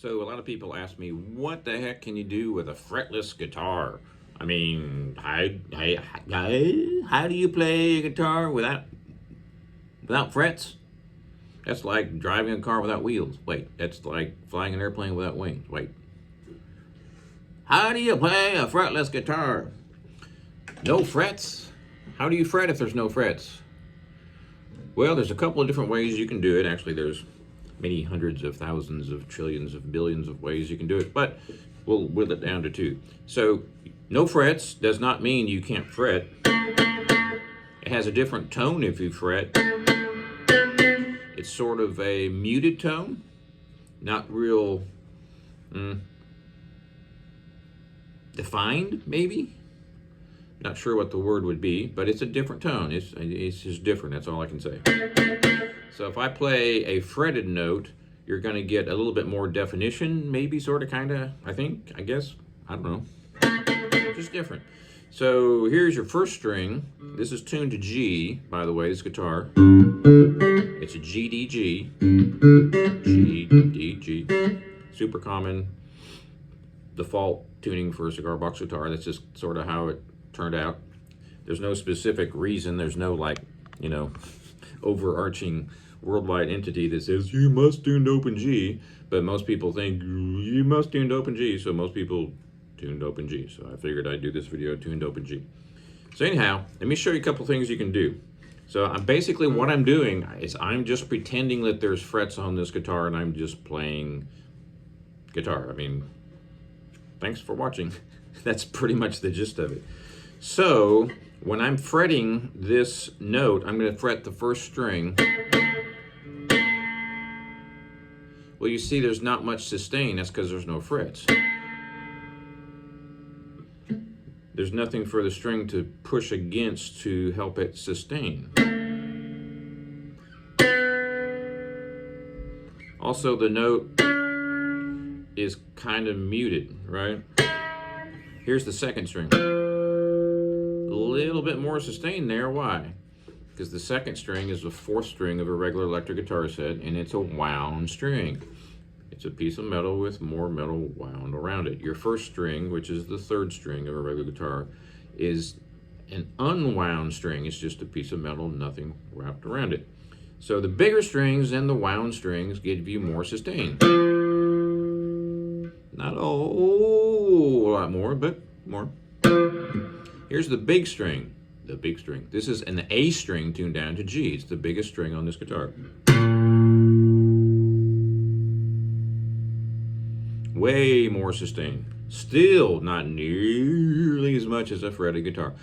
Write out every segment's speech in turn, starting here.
So a lot of people ask me, what the heck can you do with a fretless guitar? I mean, how do you play a guitar without frets? That's like driving a car without wheels. Wait, that's like flying an airplane without wings. Wait. How do you play a fretless guitar? No frets? How do you fret if there's no frets? Well, there's a couple of different ways you can do it. Actually, there's many hundreds of thousands of trillions of billions of ways you can do it, but we'll whittle it down to two. So, no frets does not mean you can't fret. It has a different tone if you fret. It's sort of a muted tone, not real defined, maybe. Not sure what the word would be, but it's a different tone. It's just different, that's all I can say. So if I play a fretted note, you're going to get a little bit more definition, maybe, sort of, kind of, I guess. I don't know. Just different. So here's your first string. This is tuned to G, by the way, this guitar. It's a G, D, G. G, D, G. Super common default tuning for a cigar box guitar. That's just sort of how it turned out. There's no specific reason. There's no, like, you know, overarching worldwide entity that says you must tune to open G, but most people think you must tune to open G, so most people tune to open G. So I figured I'd do this video tuned to open G. So anyhow, let me show you a couple things you can do. So basically what I'm doing is I'm just pretending that there's frets on this guitar and I'm just playing guitar. I mean, thanks for watching. That's pretty much the gist of it. So when I'm fretting this note, I'm going to fret the first string. Well, you see there's not much sustain. That's because there's no frets. There's nothing for the string to push against to help it sustain. Also, the note is kind of muted, right? Here's the second string. A little bit more sustain there. Why? Because the second string is the fourth string of a regular electric guitar set, and it's a wound string. It's a piece of metal with more metal wound around it. Your first string, which is the third string of a regular guitar, is an unwound string. It's just a piece of metal, nothing wrapped around it. So the bigger strings and the wound strings give you more sustain. Not a whole lot more, but more. Here's the big string. The big string. This is an A string tuned down to G. It's the biggest string on this guitar. Way more sustain. Still not nearly as much as a fretted guitar.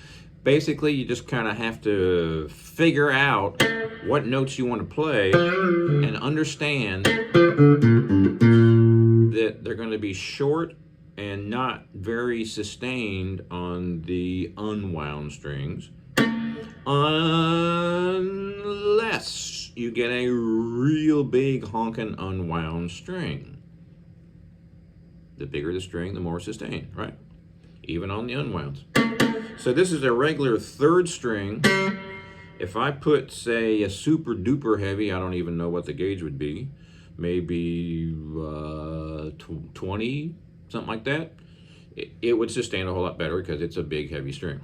Basically, you just kind of have to figure out what notes you want to play and understand that they're going to be short and not very sustained on the unwound strings, unless you get a real big honking unwound string. The bigger the string, the more sustain, right? Even on the unwounds. So this is a regular third string. If I put, say, a super duper heavy, I don't even know what the gauge would be, maybe 20, something like that, it would sustain a whole lot better because it's a big heavy string.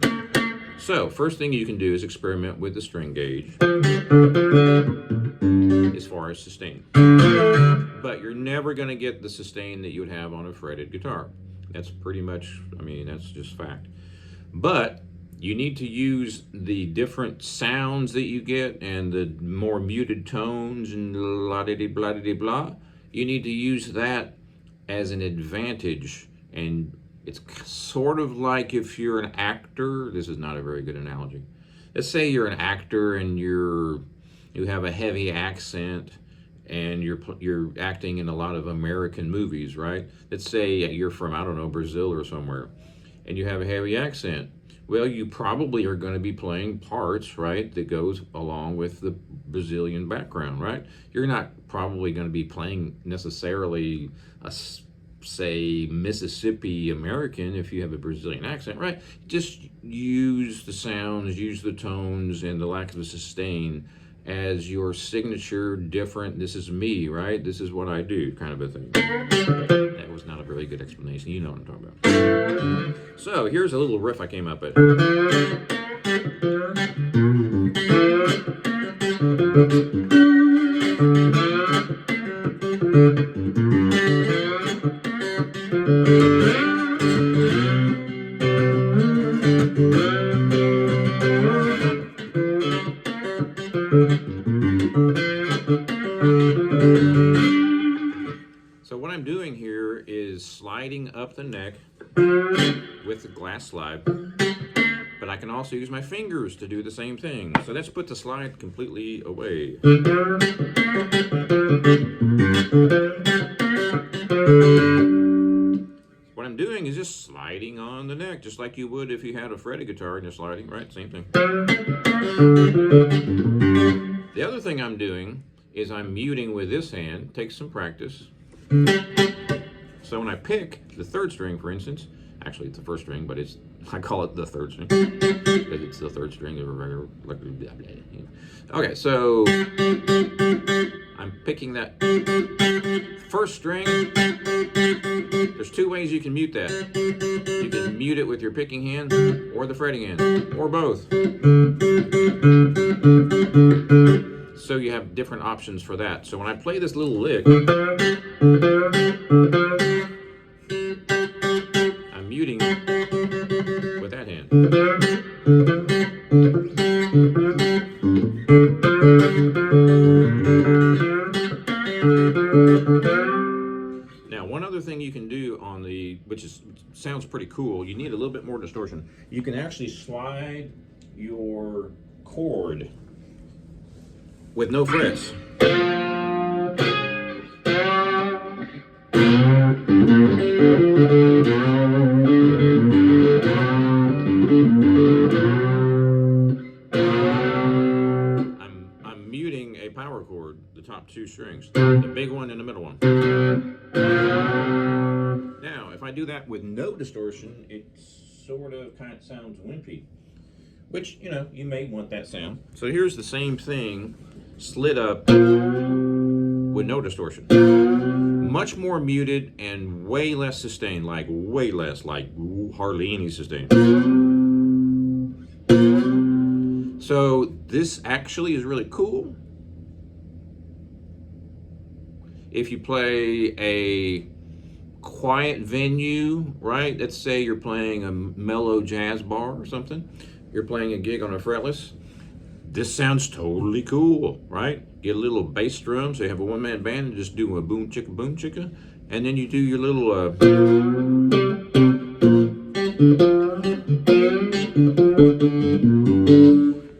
So first thing you can do is experiment with the string gauge as far as sustain. But you're never going to get the sustain that you would have on a fretted guitar. That's pretty much, I mean, that's just fact. But you need to use the different sounds that you get and the more muted tones and blah-de-de-blah-de-de-blah. You need to use that as an advantage. And it's sort of like if you're an actor. This is not a very good analogy. Let's say you're an actor and you have a heavy accent and you're acting in a lot of American movies, right? Let's say you're from, I don't know, Brazil or somewhere, and you have a heavy accent. Well, you probably are going to be playing parts, right, that goes along with the Brazilian background, right? You're not probably going to be playing necessarily a, say, Mississippi American if you have a Brazilian accent, right? Just use the sounds, use the tones, and the lack of a sustain as your signature different, this is me, right? This is what I do kind of a thing. really good explanation. You know what I'm talking about. So here's a little riff I came up with. So what I'm doing here is sliding up the neck with the glass slide, but I can also use my fingers to do the same thing. So let's put the slide completely away. What I'm doing is just sliding on the neck, just like you would if you had a fretted guitar and you're sliding, right? Same thing. The other thing I'm doing is I'm muting with this hand. Takes some practice. So when I pick the third string, for instance, actually it's the first string, but I call it the third string because it's the third string of a regular. Okay, so I'm picking that first string. There's two ways you can mute that. You can mute it with your picking hand or the fretting hand, or both. So you have different options for that. So when I play this little lick, I'm muting with that hand. Now, one other thing you can do on the, sounds pretty cool, you need a little bit more distortion. You can actually slide your chord with no frets. I'm muting a power chord, the top two strings, the big one and the middle one. Now, if I do that with no distortion, it sort of kind of sounds wimpy, which, you know, you may want that sound. So here's the same thing slid up with no distortion. Much more muted and way less sustain, like way less, like hardly any sustain. So this actually is really cool if you play a quiet venue, right? Let's say you're playing a mellow jazz bar or something. You're playing a gig on a fretless. This sounds totally cool, right? Get a little bass drum, so you have a one-man band and just do a boom chicka, and then you do your little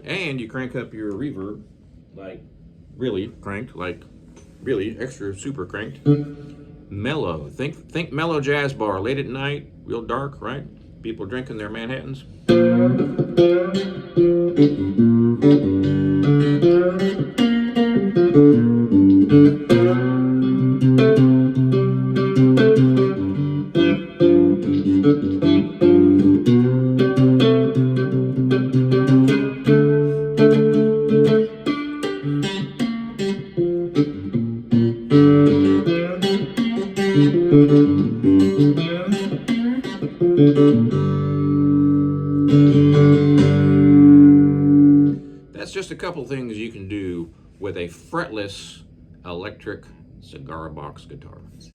and you crank up your reverb, like really cranked, like really extra super cranked. Mellow. Think mellow jazz bar, late at night, real dark, right? People drinking their Manhattans. That's just a couple things you can do with a fretless electric cigar box guitar.